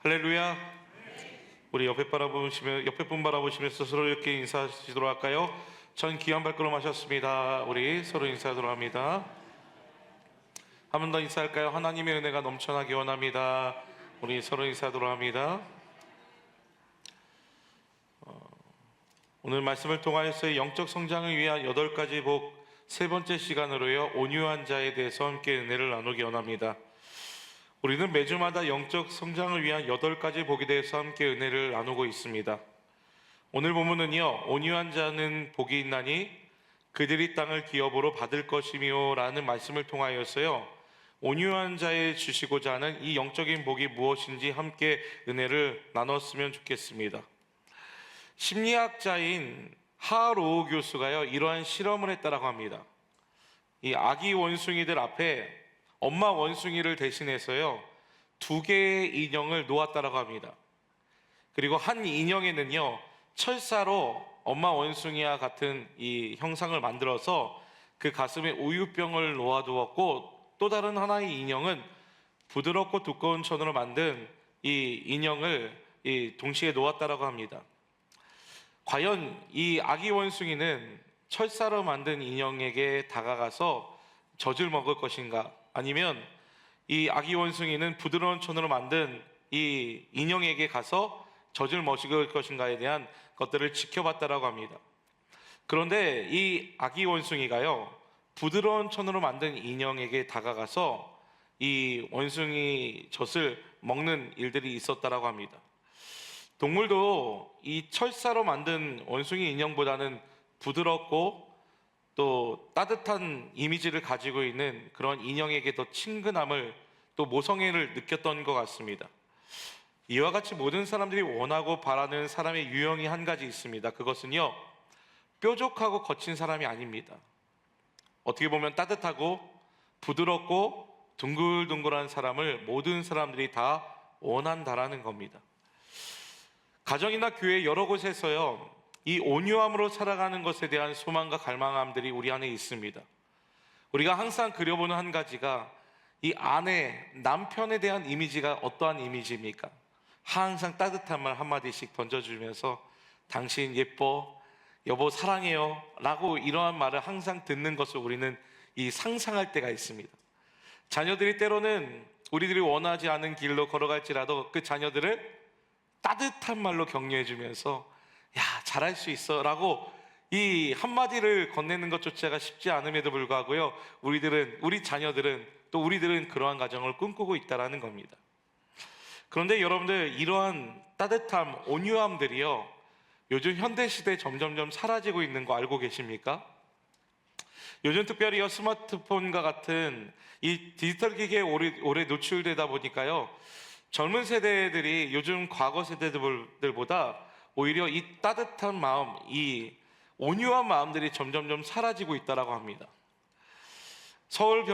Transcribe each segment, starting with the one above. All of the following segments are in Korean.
할렐루야. 우리 옆에 분 바라보시면서 서로 이렇게 인사하시도록 할까요? 전 귀한 발걸음 하셨습니다. 우리 서로 인사하도록 합니다. 한 번 더 인사할까요? 하나님의 은혜가 넘쳐나기 원합니다. 우리 서로 인사하도록 합니다. 오늘 말씀을 통하여서 영적 성장을 위한 8가지 복 세 번째 시간으로요, 온유한 자에 대해서 함께 은혜를 나누기 원합니다. 우리는 매주마다 영적 성장을 위한 8가지 복에 대해서 함께 은혜를 나누고 있습니다. 오늘 본문은요, 온유한 자는 복이 있나니 그들이 땅을 기업으로 받을 것이며 라는 말씀을 통하여서요, 온유한 자에 주시고자 하는 이 영적인 복이 무엇인지 함께 은혜를 나눴으면 좋겠습니다. 심리학자인 하로우 교수가요, 이러한 실험을 했다라고 합니다. 이 아기 원숭이들 앞에 엄마 원숭이를 대신해서요, 2개의 인형을 놓았다라고 합니다. 그리고 한 인형에는요, 철사로 엄마 원숭이와 같은 이 형상을 만들어서 그 가슴에 우유병을 놓아두었고, 또 다른 하나의 인형은 부드럽고 두꺼운 천으로 만든 이 인형을 동시에 놓았다라고 합니다. 과연 이 아기 원숭이는 철사로 만든 인형에게 다가가서 젖을 먹을 것인가? 아니면 이 아기 원숭이는 부드러운 천으로 만든 이 인형에게 가서 젖을 먹을 것인가에 대한 것들을 지켜봤다라고 합니다. 그런데 이 아기 원숭이가요, 부드러운 천으로 만든 인형에게 다가가서 이 원숭이 젖을 먹는 일들이 있었다라고 합니다. 동물도 이 철사로 만든 원숭이 인형보다는 부드럽고 또 따뜻한 이미지를 가지고 있는 그런 인형에게 더 친근함을, 또 모성애를 느꼈던 것 같습니다. 이와 같이 모든 사람들이 원하고 바라는 사람의 유형이 한 가지 있습니다. 그것은요, 뾰족하고 거친 사람이 아닙니다. 어떻게 보면 따뜻하고 부드럽고 둥글둥글한 사람을 모든 사람들이 다 원한다라는 겁니다. 가정이나 교회 여러 곳에서요, 이 온유함으로 살아가는 것에 대한 소망과 갈망함들이 우리 안에 있습니다. 우리가 항상 그려보는 한 가지가 이 아내, 남편에 대한 이미지가 어떠한 이미지입니까? 항상 따뜻한 말 한마디씩 던져주면서 당신 예뻐, 여보 사랑해요 라고 이러한 말을 항상 듣는 것을 우리는 이 상상할 때가 있습니다. 자녀들이 때로는 우리들이 원하지 않은 길로 걸어갈지라도 그 자녀들을 따뜻한 말로 격려해주면서 야, 잘할 수 있어 라고 이 한마디를 건네는 것조차가 쉽지 않음에도 불구하고요, 우리 자녀들은, 또 우리들은 그러한 가정을 꿈꾸고 있다는 겁니다. 그런데 여러분들, 이러한 따뜻함, 온유함들이요, 요즘 현대시대에 점점점 사라지고 있는 거 알고 계십니까? 요즘 특별히 스마트폰과 같은 이 디지털 기기에 오래 노출되다 보니까요, 젊은 세대들이 요즘 과거 세대들보다 오히려 이 따뜻한 마음, 이 온유한 마음들이 점점점 사라지고 있다고 합니다. 서울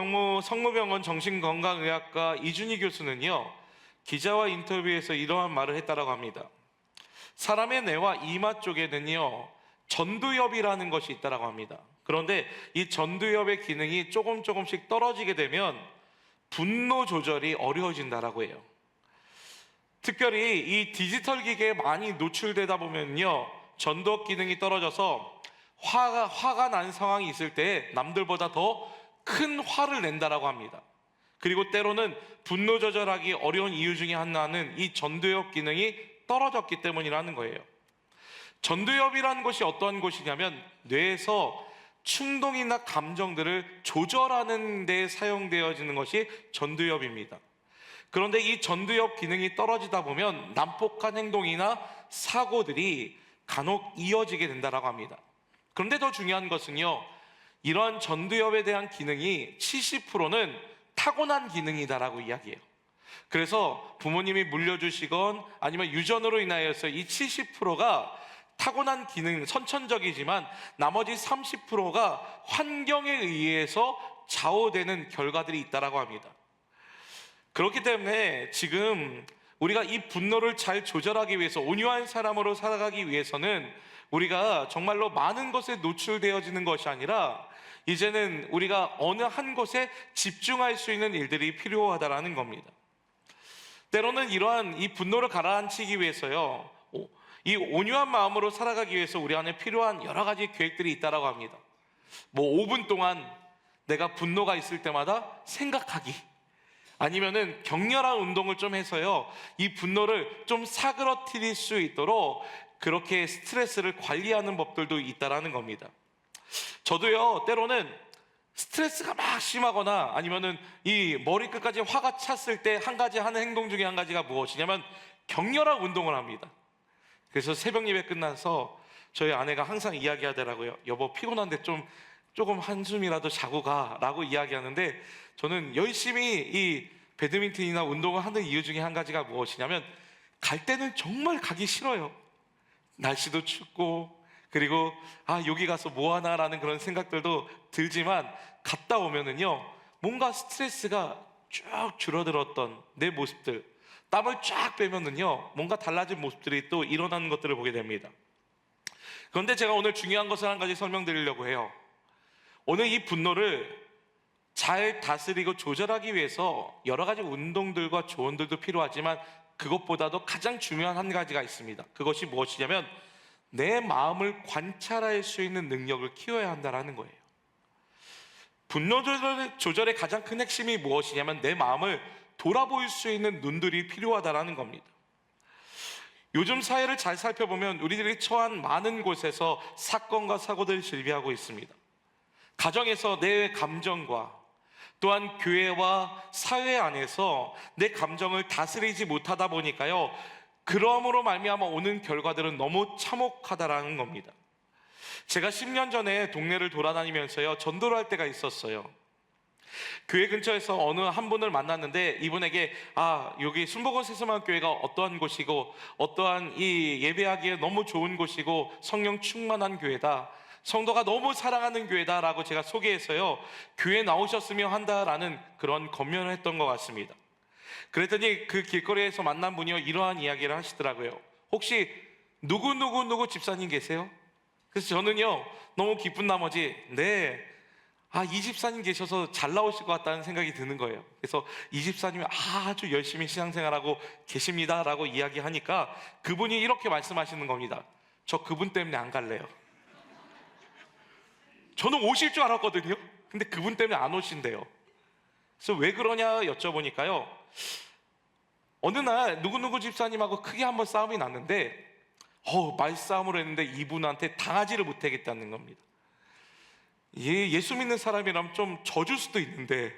성모병원 정신건강의학과 이준희 교수는요, 기자와 인터뷰에서 이러한 말을 했다고 합니다. 사람의 뇌와 이마 쪽에는요, 전두엽이라는 것이 있다고 합니다. 그런데 이 전두엽의 기능이 조금씩 떨어지게 되면 분노 조절이 어려워진다고 해요. 특별히 이 디지털 기기에 많이 노출되다 보면요, 전두엽 기능이 떨어져서 화가 난 상황이 있을 때 남들보다 더 큰 화를 낸다라고 합니다. 그리고 때로는 분노 조절하기 어려운 이유 중에 하나는 이 전두엽 기능이 떨어졌기 때문이라는 거예요. 전두엽이라는 것이 어떠한 곳이냐면 뇌에서 충동이나 감정들을 조절하는 데 사용되어지는 것이 전두엽입니다. 그런데 이 전두엽 기능이 떨어지다 보면 난폭한 행동이나 사고들이 간혹 이어지게 된다고 합니다. 그런데 더 중요한 것은요, 이러한 전두엽에 대한 기능이 70%는 타고난 기능이다라고 이야기해요. 그래서 부모님이 물려주시건 아니면 유전으로 인하여서 이 70%가 타고난 기능, 선천적이지만 나머지 30%가 환경에 의해서 좌우되는 결과들이 있다고 합니다. 그렇기 때문에 지금 우리가 이 분노를 잘 조절하기 위해서, 온유한 사람으로 살아가기 위해서는 우리가 정말로 많은 것에 노출되어지는 것이 아니라 이제는 우리가 어느 한 곳에 집중할 수 있는 일들이 필요하다라는 겁니다. 때로는 이러한 이 분노를 가라앉히기 위해서요, 이 온유한 마음으로 살아가기 위해서 우리 안에 필요한 여러 가지 계획들이 있다라고 합니다. 뭐 5분 동안 내가 분노가 있을 때마다 생각하기, 아니면은 격렬한 운동을 좀 해서요, 이 분노를 좀 사그러뜨릴 수 있도록 그렇게 스트레스를 관리하는 법들도 있다라는 겁니다. 저도요, 때로는 스트레스가 막 심하거나 아니면은 이 머리끝까지 화가 찼을 때 한 가지 하는 행동 중에 한 가지가 무엇이냐면 격렬한 운동을 합니다. 그래서 새벽 예배 끝나서 저희 아내가 항상 이야기하더라고요. 여보, 피곤한데 조금 한숨이라도 자고 가라고 이야기하는데, 저는 열심히 이 배드민턴이나 운동을 하는 이유 중에 한 가지가 무엇이냐면, 갈 때는 정말 가기 싫어요. 날씨도 춥고, 그리고 여기 가서 뭐 하나라는 그런 생각들도 들지만, 갔다 오면은요, 뭔가 스트레스가 쭉 줄어들었던 내 모습들, 땀을 쫙 빼면은요, 뭔가 달라진 모습들이 또 일어나는 것들을 보게 됩니다. 그런데 제가 오늘 중요한 것을 한 가지 설명드리려고 해요. 오늘 이 분노를 잘 다스리고 조절하기 위해서 여러 가지 운동들과 조언들도 필요하지만, 그것보다도 가장 중요한 한 가지가 있습니다. 그것이 무엇이냐면, 내 마음을 관찰할 수 있는 능력을 키워야 한다는 거예요. 분노 조절의 가장 큰 핵심이 무엇이냐면, 내 마음을 돌아볼 수 있는 눈들이 필요하다는 겁니다. 요즘 사회를 잘 살펴보면 우리들이 처한 많은 곳에서 사건과 사고들이 즐비하고 있습니다. 가정에서 내 감정과 또한 교회와 사회 안에서 내 감정을 다스리지 못하다 보니까요, 그러므로 말미암아 오는 결과들은 너무 참혹하다라는 겁니다. 제가 10년 전에 동네를 돌아다니면서요, 전도를 할 때가 있었어요. 교회 근처에서 어느 한 분을 만났는데, 이분에게 여기 순복음 세서만교회가 어떠한 곳이고 어떠한 이 예배하기에 너무 좋은 곳이고 성령 충만한 교회다, 성도가 너무 사랑하는 교회다라고 제가 소개해서요, 교회 나오셨으면 한다라는 그런 권면을 했던 것 같습니다. 그랬더니 그 길거리에서 만난 분이요, 이러한 이야기를 하시더라고요. 혹시 누구 집사님 계세요? 그래서 저는요, 너무 기쁜 나머지 네, 이 집사님 계셔서 잘 나오실 것 같다는 생각이 드는 거예요. 그래서 이 집사님이 아주 열심히 신앙생활하고 계십니다라고 이야기하니까 그분이 이렇게 말씀하시는 겁니다. 저 그분 때문에 안 갈래요. 저는 오실 줄 알았거든요. 근데 그분 때문에 안 오신대요. 그래서 왜 그러냐 여쭤보니까요, 어느 날 누구 집사님하고 크게 한번 싸움이 났는데, 말싸움을 했는데 이분한테 당하지를 못하겠다는 겁니다. 예수 믿는 사람이라면 좀 져줄 수도 있는데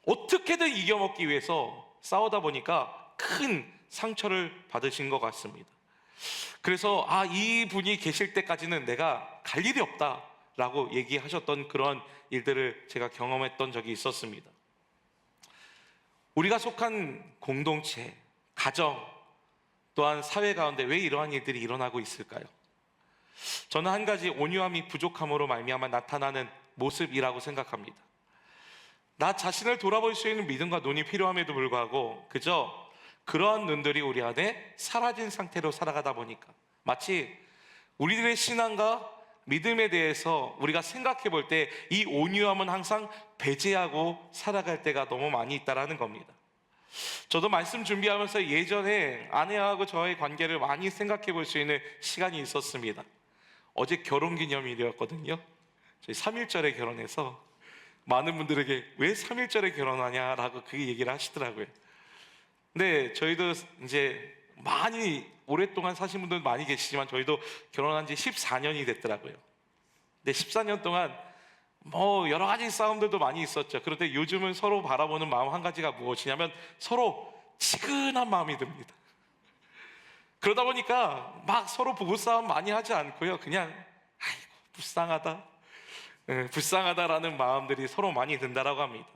어떻게든 이겨먹기 위해서 싸우다 보니까 큰 상처를 받으신 것 같습니다. 그래서 이분이 계실 때까지는 내가 갈 일이 없다라고 얘기하셨던 그런 일들을 제가 경험했던 적이 있었습니다. 우리가 속한 공동체, 가정, 또한 사회 가운데 왜 이러한 일들이 일어나고 있을까요? 저는 한 가지 온유함이 부족함으로 말미암아 나타나는 모습이라고 생각합니다. 나 자신을 돌아볼 수 있는 믿음과 눈이 필요함에도 불구하고 그저 그러한 눈들이 우리 안에 사라진 상태로 살아가다 보니까, 마치 우리들의 신앙과 믿음에 대해서 우리가 생각해 볼 때 이 온유함은 항상 배제하고 살아갈 때가 너무 많이 있다는 겁니다. 저도 말씀 준비하면서 예전에 아내하고 저의 관계를 많이 생각해 볼 수 있는 시간이 있었습니다. 어제 결혼기념일이었거든요. 저희 3.1절에 결혼해서 많은 분들에게 왜 3.1절에 결혼하냐라고 그 얘기를 하시더라고요. 근데 저희도 이제 많이 오랫동안 사신 분들 많이 계시지만 저희도 결혼한 지 14년이 됐더라고요. 근데 14년 동안 여러 가지 싸움들도 많이 있었죠. 그런데 요즘은 서로 바라보는 마음 한 가지가 무엇이냐면, 서로 치근한 마음이 듭니다. 그러다 보니까 막 서로 부부싸움 많이 하지 않고요, 그냥 아이고 불쌍하다, 불쌍하다라는 마음들이 서로 많이 든다라고 합니다.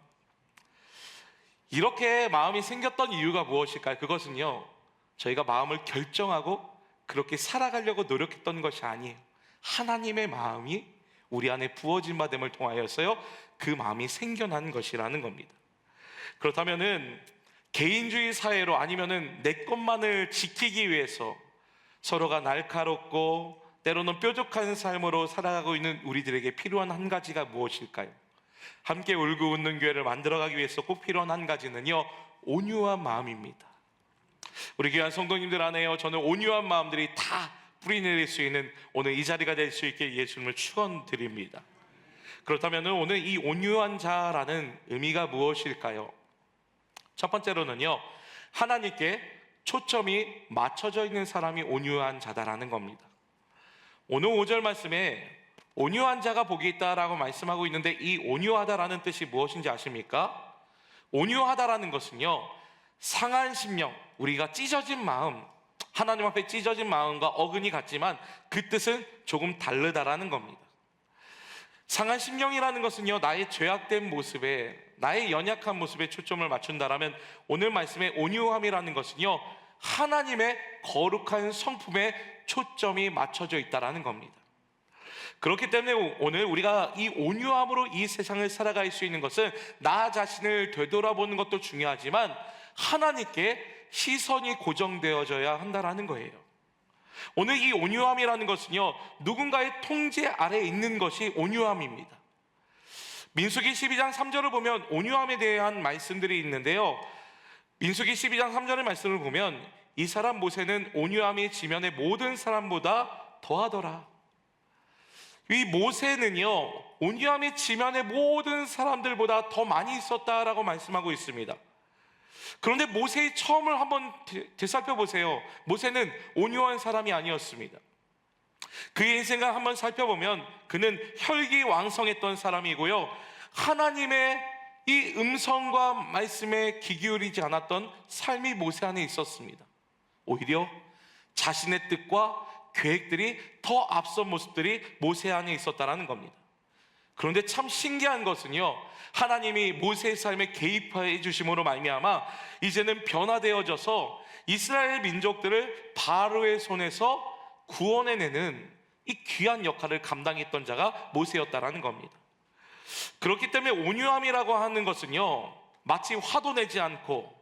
이렇게 마음이 생겼던 이유가 무엇일까요? 그것은요, 저희가 마음을 결정하고 그렇게 살아가려고 노력했던 것이 아니에요. 하나님의 마음이 우리 안에 부어진 바 됨을 통하여서요, 그 마음이 생겨난 것이라는 겁니다. 그렇다면은 개인주의 사회로, 아니면은 내 것만을 지키기 위해서 서로가 날카롭고 때로는 뾰족한 삶으로 살아가고 있는 우리들에게 필요한 한 가지가 무엇일까요? 함께 울고 웃는 교회를 만들어가기 위해서 꼭 필요한 한 가지는요, 온유한 마음입니다. 우리 귀한 성도님들 안에요, 저는 온유한 마음들이 다 뿌리내릴 수 있는 오늘 이 자리가 될 수 있게 예수님을 축원드립니다. 그렇다면 오늘 이 온유한 자라는 의미가 무엇일까요? 첫 번째로는요, 하나님께 초점이 맞춰져 있는 사람이 온유한 자다라는 겁니다. 오늘 5절 말씀에 온유한 자가 복이 있다라고 말씀하고 있는데, 이 온유하다라는 뜻이 무엇인지 아십니까? 온유하다라는 것은요, 상한 심령, 우리가 찢어진 마음, 하나님 앞에 찢어진 마음과 어근이 같지만 그 뜻은 조금 다르다라는 겁니다. 상한 심령이라는 것은요, 나의 죄악된 모습에, 나의 연약한 모습에 초점을 맞춘다라면, 오늘 말씀의 온유함이라는 것은요, 하나님의 거룩한 성품에 초점이 맞춰져 있다라는 겁니다. 그렇기 때문에 오늘 우리가 이 온유함으로 이 세상을 살아갈 수 있는 것은 나 자신을 되돌아보는 것도 중요하지만 하나님께 시선이 고정되어져야 한다라는 거예요. 오늘 이 온유함이라는 것은요, 누군가의 통제 아래에 있는 것이 온유함입니다. 민수기 12장 3절을 보면 온유함에 대한 말씀들이 있는데요, 민수기 12장 3절의 말씀을 보면 이 사람 모세는 온유함이 지면의 모든 사람보다 더하더라. 이 모세는요, 온유함이 지면의 모든 사람들보다 더 많이 있었다라고 말씀하고 있습니다. 그런데 모세의 처음을 한번 되살펴보세요. 모세는 온유한 사람이 아니었습니다. 그의 인생을 한번 살펴보면 그는 혈기왕성했던 사람이고요, 하나님의 이 음성과 말씀에 귀 기울이지 않았던 삶이 모세 안에 있었습니다. 오히려 자신의 뜻과 계획들이 더 앞선 모습들이 모세 안에 있었다는 겁니다. 그런데 참 신기한 것은요, 하나님이 모세의 삶에 개입해 주심으로 말미암아 이제는 변화되어져서 이스라엘 민족들을 바로의 손에서 구원해내는 이 귀한 역할을 감당했던 자가 모세였다라는 겁니다. 그렇기 때문에 온유함이라고 하는 것은요, 마치 화도 내지 않고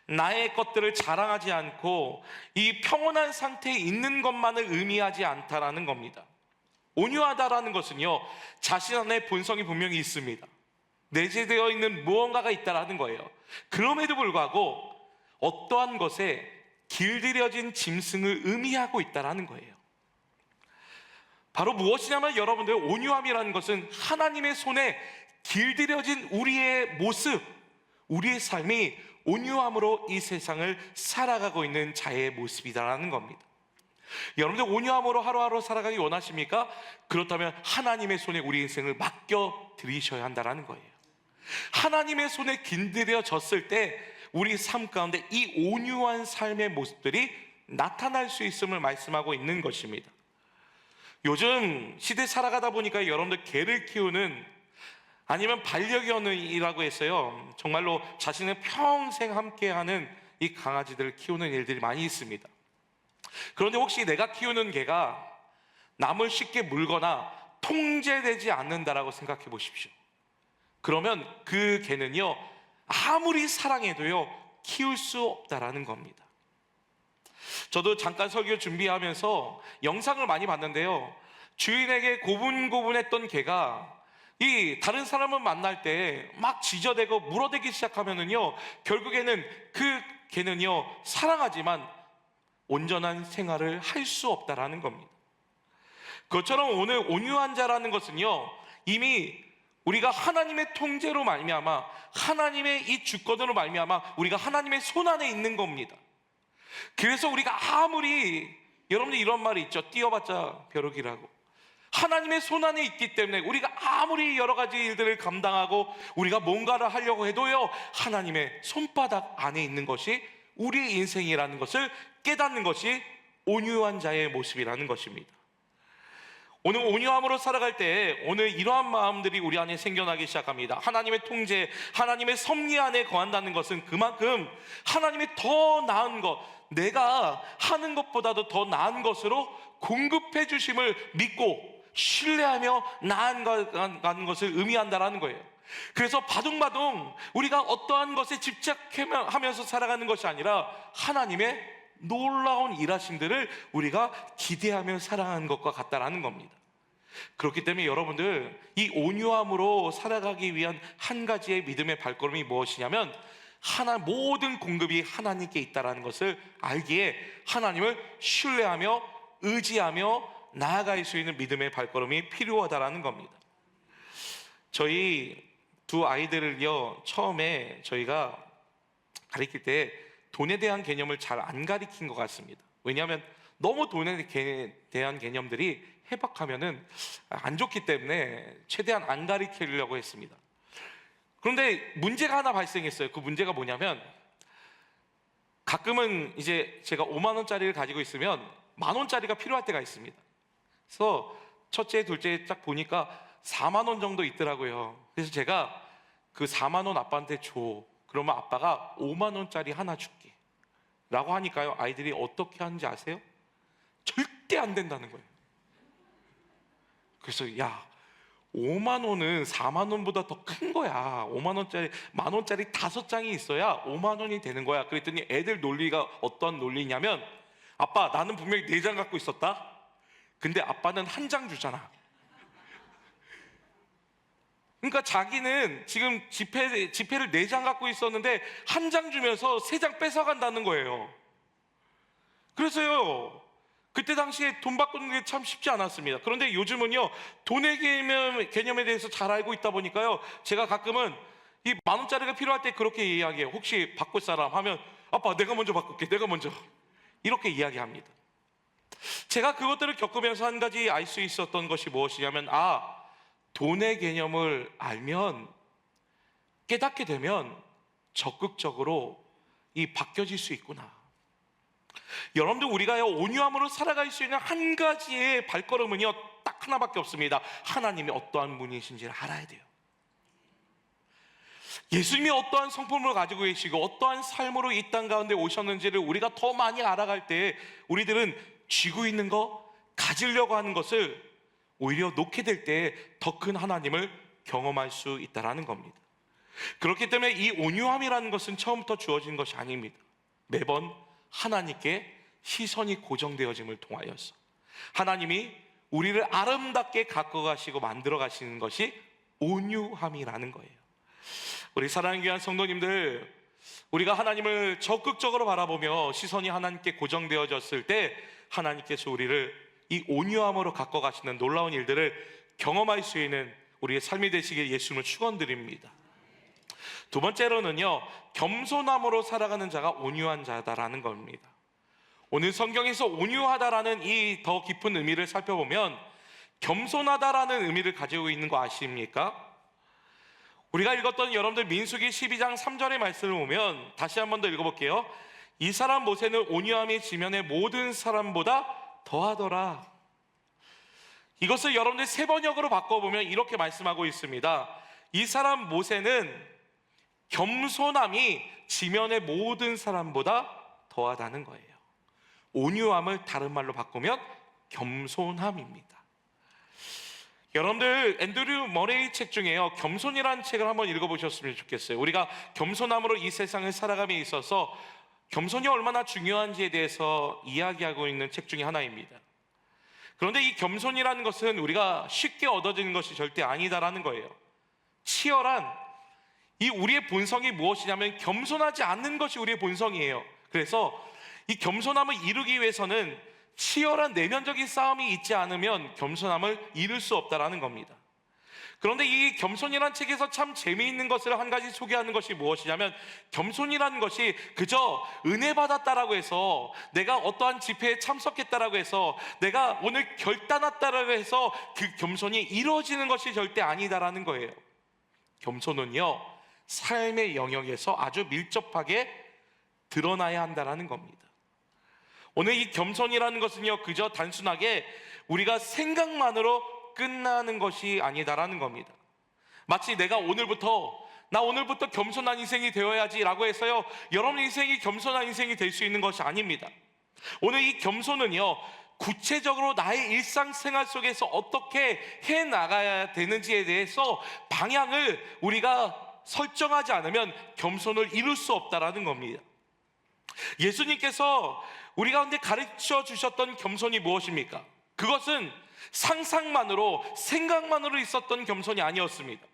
나의 것들을 자랑하지 않고 이 평온한 상태에 있는 것만을 의미하지 않다라는 겁니다. 온유하다라는 것은요, 자신 안에 본성이 분명히 있습니다. 내재되어 있는 무언가가 있다라는 거예요. 그럼에도 불구하고 어떠한 것에 길들여진 짐승을 의미하고 있다라는 거예요. 바로 무엇이냐면, 여러분들, 온유함이라는 것은 하나님의 손에 길들여진 우리의 모습, 우리의 삶이 온유함으로 이 세상을 살아가고 있는 자의 모습이다라는 겁니다. 여러분들, 온유함으로 하루하루 살아가기 원하십니까? 그렇다면 하나님의 손에 우리 인생을 맡겨 드리셔야 한다는 거예요. 하나님의 손에 길들여졌을 때 우리 삶 가운데 이 온유한 삶의 모습들이 나타날 수 있음을 말씀하고 있는 것입니다. 요즘 시대 살아가다 보니까 여러분들 개를 키우는, 아니면 반려견이라고 해서요, 정말로 자신의 평생 함께하는 이 강아지들을 키우는 일들이 많이 있습니다. 그런데 혹시 내가 키우는 개가 남을 쉽게 물거나 통제되지 않는다라고 생각해 보십시오. 그러면 그 개는요, 아무리 사랑해도요, 키울 수 없다라는 겁니다. 저도 잠깐 설교 준비하면서 영상을 많이 봤는데요, 주인에게 고분고분했던 개가 이 다른 사람을 만날 때 막 지저대고 물어대기 시작하면은요, 결국에는 그 개는요, 사랑하지만 온전한 생활을 할 수 없다라는 겁니다. 그것처럼 오늘 온유한 자라는 것은요, 이미 우리가 하나님의 통제로 말미암아, 하나님의 이 주권으로 말미암아 우리가 하나님의 손 안에 있는 겁니다. 그래서 우리가 아무리, 여러분들 이런 말이 있죠, 뛰어봤자 벼룩이라고. 하나님의 손 안에 있기 때문에 우리가 아무리 여러 가지 일들을 감당하고 우리가 뭔가를 하려고 해도요, 하나님의 손바닥 안에 있는 것이 우리의 인생이라는 것을 깨닫는 것이 온유한 자의 모습이라는 것입니다. 오늘 온유함으로 살아갈 때 오늘 이러한 마음들이 우리 안에 생겨나기 시작합니다. 하나님의 통제, 하나님의 섭리 안에 거한다는 것은 그만큼 하나님이 더 나은 것, 내가 하는 것보다도 더 나은 것으로 공급해 주심을 믿고 신뢰하며 나아가는 것을 의미한다라는 거예요. 그래서 바둥바둥 우리가 어떠한 것에 집착하면서 살아가는 것이 아니라 하나님의 놀라운 일하심들을 우리가 기대하며 살아가는 것과 같다라는 겁니다. 그렇기 때문에 여러분들, 이 온유함으로 살아가기 위한 한 가지의 믿음의 발걸음이 무엇이냐면, 모든 공급이 하나님께 있다는 것을 알기에 하나님을 신뢰하며 의지하며 나아갈 수 있는 믿음의 발걸음이 필요하다는 겁니다. 저희 두 아이들을요, 처음에 저희가 가르칠 때 돈에 대한 개념을 잘 안 가르친 것 같습니다. 왜냐하면 너무 돈에 대한 개념들이 해박하면은 안 좋기 때문에 최대한 안 가르치려고 했습니다. 그런데 문제가 하나 발생했어요. 그 문제가 뭐냐면, 가끔은 이제 제가 5만 원짜리를 가지고 있으면 1만 원짜리가 필요할 때가 있습니다. 그래서 첫째, 둘째 딱 보니까 4만 원 정도 있더라고요. 그래서 제가 그 4만 원 아빠한테 줘. 그러면 아빠가 5만 원짜리 하나 줄게 라고 하니까요, 아이들이 어떻게 하는지 아세요? 절대 안 된다는 거예요. 그래서 야, 5만 원은 4만 원보다 더 큰 거야. 5만 원짜리, 1만 원짜리 5장이 있어야 5만 원이 되는 거야. 그랬더니 애들 논리가 어떤 논리냐면, 아빠, 나는 분명히 4장 갖고 있었다. 근데 아빠는 1장 주잖아. 그러니까 자기는 지금 지폐를 4장 갖고 있었는데 1장 주면서 3장 뺏어간다는 거예요. 그래서요, 그때 당시에 돈 바꾸는 게 참 쉽지 않았습니다. 그런데 요즘은요, 돈의 개념에 대해서 잘 알고 있다 보니까요, 제가 가끔은 이 1만 원짜리가 필요할 때 그렇게 이야기해요. 혹시 바꿀 사람 하면, 아빠 내가 먼저 바꿀게, 내가 먼저, 이렇게 이야기합니다. 제가 그것들을 겪으면서 한 가지 알 수 있었던 것이 무엇이냐면, 돈의 개념을 알면, 깨닫게 되면 적극적으로 바뀌어질 수 있구나. 여러분들, 우리가 온유함으로 살아갈 수 있는 한 가지의 발걸음은요, 딱 하나밖에 없습니다. 하나님이 어떠한 분이신지를 알아야 돼요. 예수님이 어떠한 성품을 가지고 계시고 어떠한 삶으로 이 땅 가운데 오셨는지를 우리가 더 많이 알아갈 때, 우리들은 쥐고 있는 거, 가지려고 하는 것을 오히려 놓게 될 때 더 큰 하나님을 경험할 수 있다는 겁니다. 그렇기 때문에 이 온유함이라는 것은 처음부터 주어진 것이 아닙니다. 매번 하나님께 시선이 고정되어짐을 통하여서 하나님이 우리를 아름답게 갖고 가시고 만들어 가시는 것이 온유함이라는 거예요. 우리 사랑하는 귀한 성도님들, 우리가 하나님을 적극적으로 바라보며 시선이 하나님께 고정되어졌을 때 하나님께서 우리를 이 온유함으로 갖고 가시는 놀라운 일들을 경험할 수 있는 우리의 삶이 되시길 예수님을 축원드립니다. 두 번째로는요, 겸손함으로 살아가는 자가 온유한 자다라는 겁니다. 오늘 성경에서 온유하다라는 이 더 깊은 의미를 살펴보면 겸손하다라는 의미를 가지고 있는 거 아십니까? 우리가 읽었던 여러분들 민수기 12장 3절의 말씀을 보면, 다시 한 번 더 읽어볼게요. 이 사람 모세는 온유함이 지면의 모든 사람보다 더하더라. 이것을 여러분들 세번역으로 바꿔보면 이렇게 말씀하고 있습니다. 이 사람 모세는 겸손함이 지면의 모든 사람보다 더하다는 거예요. 온유함을 다른 말로 바꾸면 겸손함입니다. 여러분들, 앤드류 머레이 책 중에요, 겸손이라는 책을 한번 읽어보셨으면 좋겠어요. 우리가 겸손함으로 이 세상을 살아감에 있어서 겸손이 얼마나 중요한지에 대해서 이야기하고 있는 책 중에 하나입니다. 그런데 이 겸손이라는 것은 우리가 쉽게 얻어지는 것이 절대 아니다라는 거예요. 치열한 이 우리의 본성이 무엇이냐면 겸손하지 않는 것이 우리의 본성이에요. 그래서 이 겸손함을 이루기 위해서는 치열한 내면적인 싸움이 있지 않으면 겸손함을 이룰 수 없다라는 겁니다. 그런데 이 겸손이라는 책에서 참 재미있는 것을 한 가지 소개하는 것이 무엇이냐면, 겸손이라는 것이 그저 은혜 받았다라고 해서, 내가 어떠한 집회에 참석했다라고 해서, 내가 오늘 결단했다라고 해서 그 겸손이 이루어지는 것이 절대 아니다라는 거예요. 겸손은요, 삶의 영역에서 아주 밀접하게 드러나야 한다라는 겁니다. 오늘 이 겸손이라는 것은요, 그저 단순하게 우리가 생각만으로 끝나는 것이 아니다라는 겁니다. 마치 나 오늘부터 겸손한 인생이 되어야지 라고 해서요, 여러분 인생이 겸손한 인생이 될 수 있는 것이 아닙니다. 오늘 이 겸손은요, 구체적으로 나의 일상생활 속에서 어떻게 해나가야 되는지에 대해서 방향을 우리가 설정하지 않으면 겸손을 이룰 수 없다라는 겁니다. 예수님께서 우리 가운데 가르쳐 주셨던 겸손이 무엇입니까? 그것은 상상만으로, 생각만으로 있었던 겸손이 아니었습니다.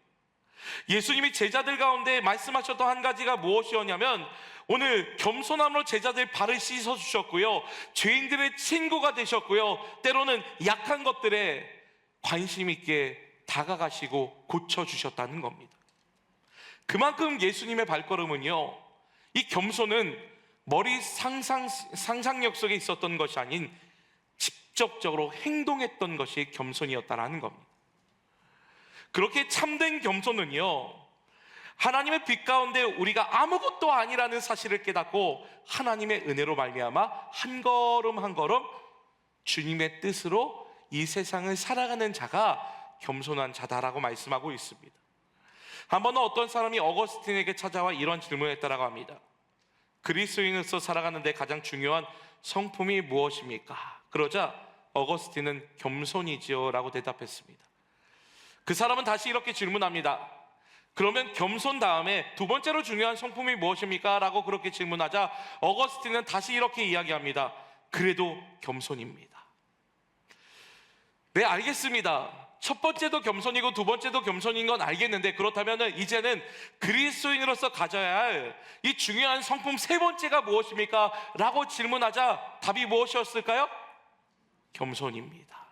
예수님이 제자들 가운데 말씀하셨던 한 가지가 무엇이었냐면, 오늘 겸손함으로 제자들 발을 씻어 주셨고요, 죄인들의 친구가 되셨고요, 때로는 약한 것들에 관심 있게 다가가시고 고쳐주셨다는 겁니다. 그만큼 예수님의 발걸음은요, 이 겸손은 머리 상상력 속에 있었던 것이 아닌 직접적으로 행동했던 것이 겸손이었다는 겁니다. 그렇게 참된 겸손은요, 하나님의 빛 가운데 우리가 아무것도 아니라는 사실을 깨닫고 하나님의 은혜로 말미암아 한 걸음 한 걸음 주님의 뜻으로 이 세상을 살아가는 자가 겸손한 자다라고 말씀하고 있습니다. 한 번은 어떤 사람이 어거스틴에게 찾아와 이런 질문을 했다라고 합니다. 그리스도인으로서 살아가는데 가장 중요한 성품이 무엇입니까? 그러자 어거스틴은 겸손이지요 라고 대답했습니다. 그 사람은 다시 이렇게 질문합니다. 그러면 겸손 다음에 두 번째로 중요한 성품이 무엇입니까? 라고 그렇게 질문하자 어거스틴은 다시 이렇게 이야기합니다. 그래도 겸손입니다. 네, 알겠습니다. 첫 번째도 겸손이고 두 번째도 겸손인 건 알겠는데, 그렇다면 이제는 그리스도인으로서 가져야 할 이 중요한 성품 세 번째가 무엇입니까? 라고 질문하자 답이 무엇이었을까요? 겸손입니다.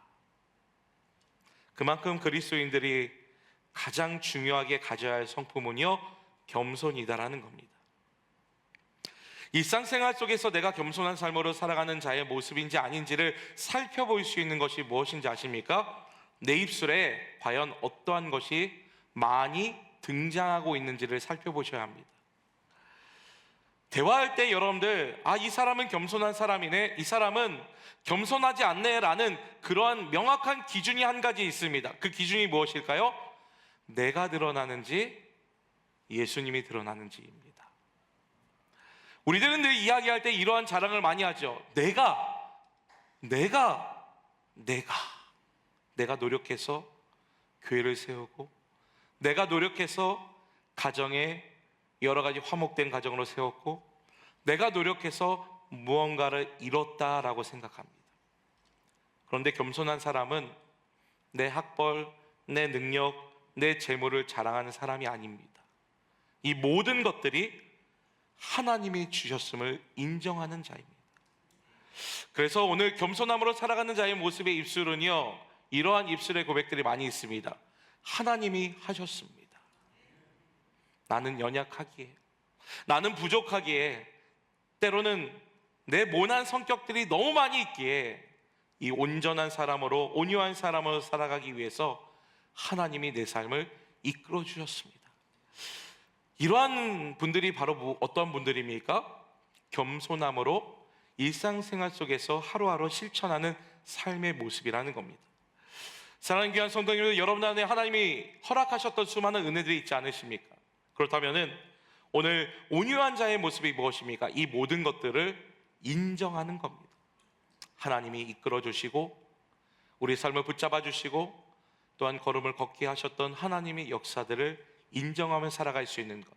그만큼 그리스도인들이 가장 중요하게 가져야 할 성품은요, 겸손이다라는 겁니다. 일상생활 속에서 내가 겸손한 삶으로 살아가는 자의 모습인지 아닌지를 살펴볼 수 있는 것이 무엇인지 아십니까? 내 입술에 과연 어떠한 것이 많이 등장하고 있는지를 살펴보셔야 합니다. 대화할 때 여러분들, 이 사람은 겸손한 사람이네, 이 사람은 겸손하지 않네 라는 그러한 명확한 기준이 한 가지 있습니다. 그 기준이 무엇일까요? 내가 드러나는지 예수님이 드러나는지입니다. 우리들은 늘 이야기할 때 이러한 자랑을 많이 하죠. 내가 노력해서 교회를 세우고, 내가 노력해서 가정에 여러 가지 화목된 가정으로 세웠고, 내가 노력해서 무언가를 이뤘다라고 생각합니다. 그런데 겸손한 사람은 내 학벌, 내 능력, 내 재물을 자랑하는 사람이 아닙니다. 이 모든 것들이 하나님이 주셨음을 인정하는 자입니다. 그래서 오늘 겸손함으로 살아가는 자의 모습의 입술은요, 이러한 입술의 고백들이 많이 있습니다. 하나님이 하셨습니다. 나는 연약하기에, 나는 부족하기에, 때로는 내 모난 성격들이 너무 많이 있기에 이 온전한 사람으로, 온유한 사람으로 살아가기 위해서 하나님이 내 삶을 이끌어 주셨습니다. 이러한 분들이 바로 어떤 분들입니까? 겸손함으로 일상생활 속에서 하루하루 실천하는 삶의 모습이라는 겁니다. 사랑하는 귀한 성도님들, 여러분 안에 하나님이 허락하셨던 수많은 은혜들이 있지 않으십니까? 그렇다면 오늘 온유한 자의 모습이 무엇입니까? 이 모든 것들을 인정하는 겁니다. 하나님이 이끌어 주시고 우리 삶을 붙잡아 주시고 또한 걸음을 걷게 하셨던 하나님의 역사들을 인정하며 살아갈 수 있는 것,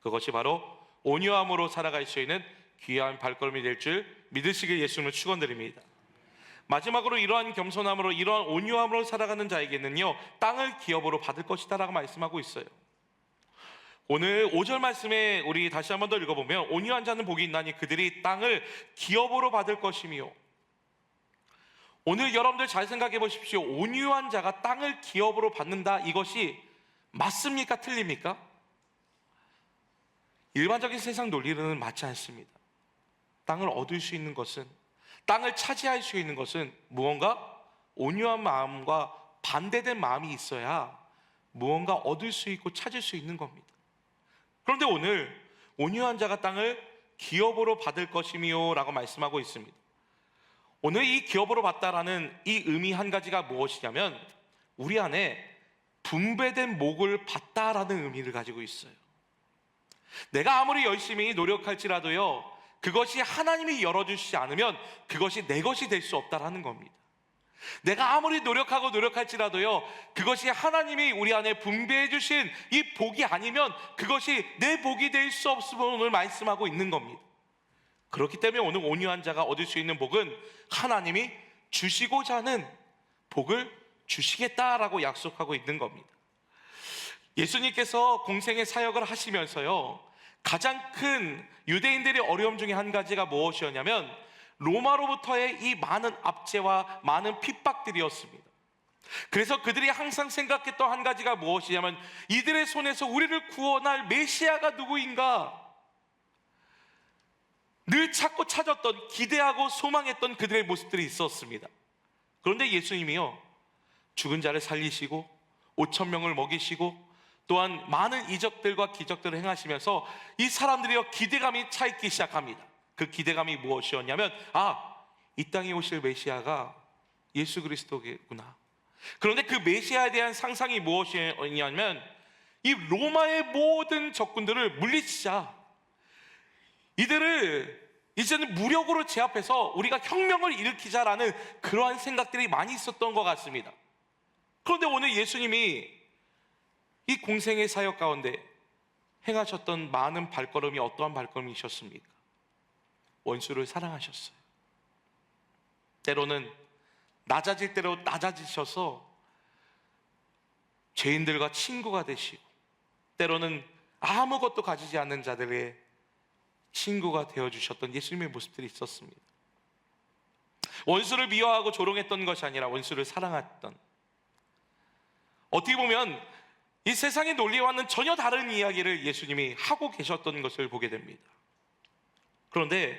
그것이 바로 온유함으로 살아갈 수 있는 귀한 발걸음이 될 줄 믿으시길 예수님을 축원드립니다. 마지막으로 이러한 겸손함으로, 이러한 온유함으로 살아가는 자에게는요, 땅을 기업으로 받을 것이다 라고 말씀하고 있어요. 오늘 5절 말씀에 우리 다시 한번 더 읽어보면, 온유한 자는 복이 있나니 그들이 땅을 기업으로 받을 것이며, 오늘 여러분들 잘 생각해 보십시오. 온유한 자가 땅을 기업으로 받는다, 이것이 맞습니까? 틀립니까? 일반적인 세상 논리는 맞지 않습니다. 땅을 얻을 수 있는 것은, 땅을 차지할 수 있는 것은 무언가 온유한 마음과 반대된 마음이 있어야 무언가 얻을 수 있고 찾을 수 있는 겁니다. 그런데 오늘 온유한 자가 땅을 기업으로 받을 것이며 라고 말씀하고 있습니다. 오늘 이 기업으로 받다라는 이 의미 한 가지가 무엇이냐면, 우리 안에 분배된 복을 받다라는 의미를 가지고 있어요. 내가 아무리 열심히 노력할지라도요, 그것이 하나님이 열어주시지 않으면 그것이 내 것이 될 수 없다라는 겁니다. 내가 아무리 노력할지라도요, 그것이 하나님이 우리 안에 분배해 주신 이 복이 아니면 그것이 내 복이 될 수 없음을 오늘 말씀하고 있는 겁니다. 그렇기 때문에 오늘 온유한 자가 얻을 수 있는 복은 하나님이 주시고자 하는 복을 주시겠다라고 약속하고 있는 겁니다. 예수님께서 공생의 사역을 하시면서요, 가장 큰 유대인들의 어려움 중에 한 가지가 무엇이었냐면 로마로부터의 이 많은 압제와 많은 핍박들이었습니다. 그래서 그들이 항상 생각했던 한 가지가 무엇이냐면 이들의 손에서 우리를 구원할 메시아가 누구인가, 늘 찾고 찾았던, 기대하고 소망했던 그들의 모습들이 있었습니다. 그런데 예수님이요, 죽은 자를 살리시고 5천 명을 먹이시고 또한 많은 이적들과 기적들을 행하시면서 이 사람들이요, 기대감이 차 있기 시작합니다. 그 기대감이 무엇이었냐면 이 땅에 오실 메시아가 예수 그리스도구나. 그런데 그 메시아에 대한 상상이 무엇이었냐면 이 로마의 모든 적군들을 물리치자, 이들을 이제는 무력으로 제압해서 우리가 혁명을 일으키자라는 그러한 생각들이 많이 있었던 것 같습니다. 그런데 오늘 예수님이 이 공생의 사역 가운데 행하셨던 많은 발걸음이 어떠한 발걸음이셨습니까? 원수를 사랑하셨어요. 때로는 낮아질 대로 낮아지셔서 죄인들과 친구가 되시고, 때로는 아무것도 가지지 않는 자들의 친구가 되어주셨던 예수님의 모습들이 있었습니다. 원수를 미워하고 조롱했던 것이 아니라 원수를 사랑했던, 어떻게 보면 이 세상의 논리와는 전혀 다른 이야기를 예수님이 하고 계셨던 것을 보게 됩니다. 그런데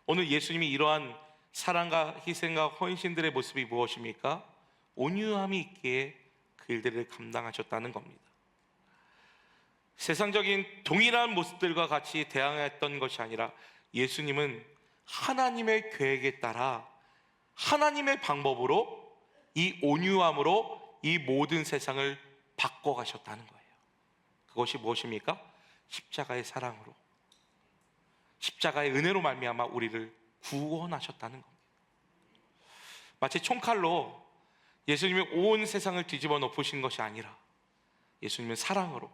오늘 예수님이 이러한 사랑과 희생과 헌신들의 모습이 무엇입니까? 온유함이 있기에 그 일들을 감당하셨다는 겁니다. 세상적인 동일한 모습들과 같이 대항했던 것이 아니라 예수님은 하나님의 계획에 따라 하나님의 방법으로, 이 온유함으로 이 모든 세상을 바꿔가셨다는 거예요. 그것이 무엇입니까? 십자가의 사랑으로, 십자가의 은혜로 말미암아 우리를 구원하셨다는 겁니다. 마치 총칼로 예수님이 온 세상을 뒤집어 놓으신 것이 아니라 예수님은 사랑으로,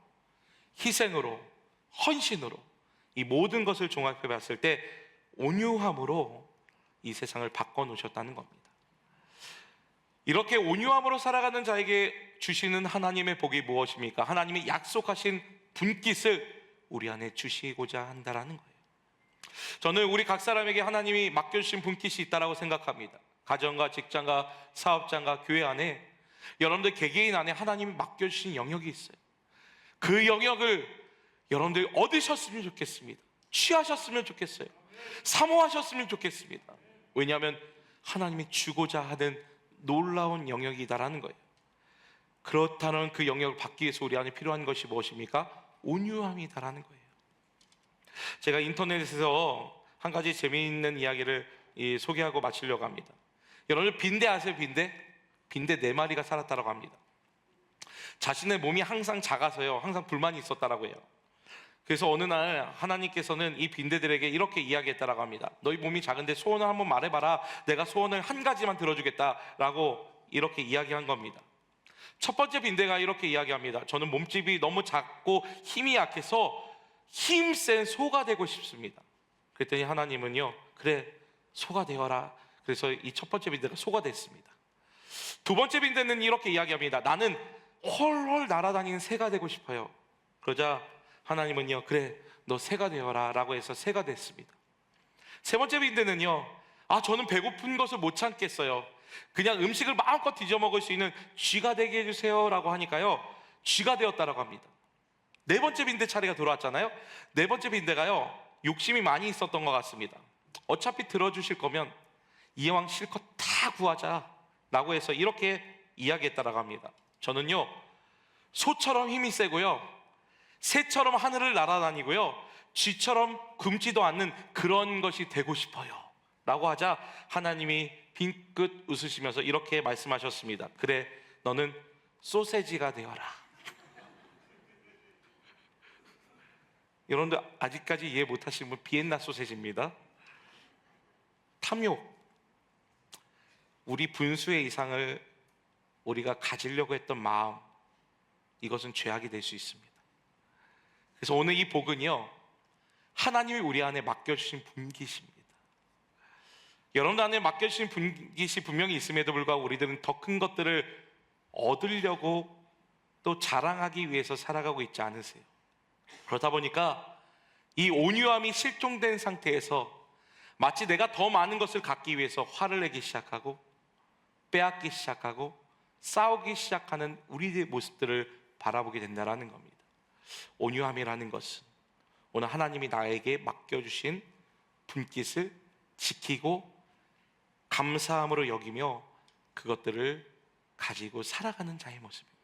희생으로, 헌신으로 이 모든 것을 종합해 봤을 때 온유함으로 이 세상을 바꿔 놓으셨다는 겁니다. 이렇게 온유함으로 살아가는 자에게 주시는 하나님의 복이 무엇입니까? 하나님이 약속하신 분깃을 우리 안에 주시고자 한다라는 거예요. 저는 우리 각 사람에게 하나님이 맡겨주신 분깃이 있다고 생각합니다. 가정과 직장과 사업장과 교회 안에, 여러분들 개개인 안에 하나님이 맡겨주신 영역이 있어요. 그 영역을 여러분들이 얻으셨으면 좋겠습니다. 취하셨으면 좋겠어요. 사모하셨으면 좋겠습니다. 왜냐하면 하나님이 주고자 하는 놀라운 영역이다라는 거예요. 그렇다는 그 영역을 받기 위해서 우리 안에 필요한 것이 무엇입니까? 온유함이다라는 거예요. 제가 인터넷에서 한 가지 재미있는 이야기를 소개하고 마치려고 합니다. 여러분 빈대 아세요? 빈대 4마리가 살았다고 합니다. 자신의 몸이 항상 작아서요, 항상 불만이 있었다라고 해요. 그래서 어느 날 하나님께서는 이 빈대들에게 이렇게 이야기했다라고 합니다. 너희 몸이 작은데 소원을 한번 말해봐라. 내가 소원을 한 가지만 들어주겠다라고 이렇게 이야기한 겁니다. 첫 번째 빈대가 이렇게 이야기합니다. 저는 몸집이 너무 작고 힘이 약해서 힘센 소가 되고 싶습니다. 그랬더니 하나님은요, 그래, 소가 되어라. 그래서 이 첫 번째 빈대가 소가 됐습니다. 두 번째 빈대는 이렇게 이야기합니다. 나는 헐헐 날아다니는 새가 되고 싶어요. 그러자 하나님은요, 그래, 너 새가 되어라 라고 해서 새가 됐습니다. 세 번째 빈대는요, 저는 배고픈 것을 못 참겠어요. 그냥 음식을 마음껏 뒤져 먹을 수 있는 쥐가 되게 해주세요 라고 하니까요, 쥐가 되었다라고 합니다. 네 번째 빈대 차례가 돌아왔잖아요. 네 번째 빈대가요, 욕심이 많이 있었던 것 같습니다. 어차피 들어주실 거면 이왕 실컷 다 구하자 라고 해서 이렇게 이야기했다라고 합니다. 저는요, 소처럼 힘이 세고요, 새처럼 하늘을 날아다니고요, 쥐처럼 굶지도 않는 그런 것이 되고 싶어요 라고 하자 하나님이 빙긋 웃으시면서 이렇게 말씀하셨습니다. 그래, 너는 소세지가 되어라. 여러분들 아직까지 이해 못하시는 분, 비엔나 소세지입니다. 탐욕, 우리 분수의 이상을 우리가 가지려고 했던 마음, 이것은 죄악이 될 수 있습니다. 그래서 오늘 이 복은요, 하나님이 우리 안에 맡겨주신 분깃입니다. 여러분 안에 맡겨주신 분깃이 분명히 있음에도 불구하고 우리들은 더 큰 것들을 얻으려고 또 자랑하기 위해서 살아가고 있지 않으세요? 그러다 보니까 이 온유함이 실종된 상태에서 마치 내가 더 많은 것을 갖기 위해서 화를 내기 시작하고 빼앗기 시작하고 싸우기 시작하는 우리의 모습들을 바라보게 된다는 겁니다. 온유함이라는 것은 오늘 하나님이 나에게 맡겨주신 분깃을 지키고 감사함으로 여기며 그것들을 가지고 살아가는 자의 모습입니다.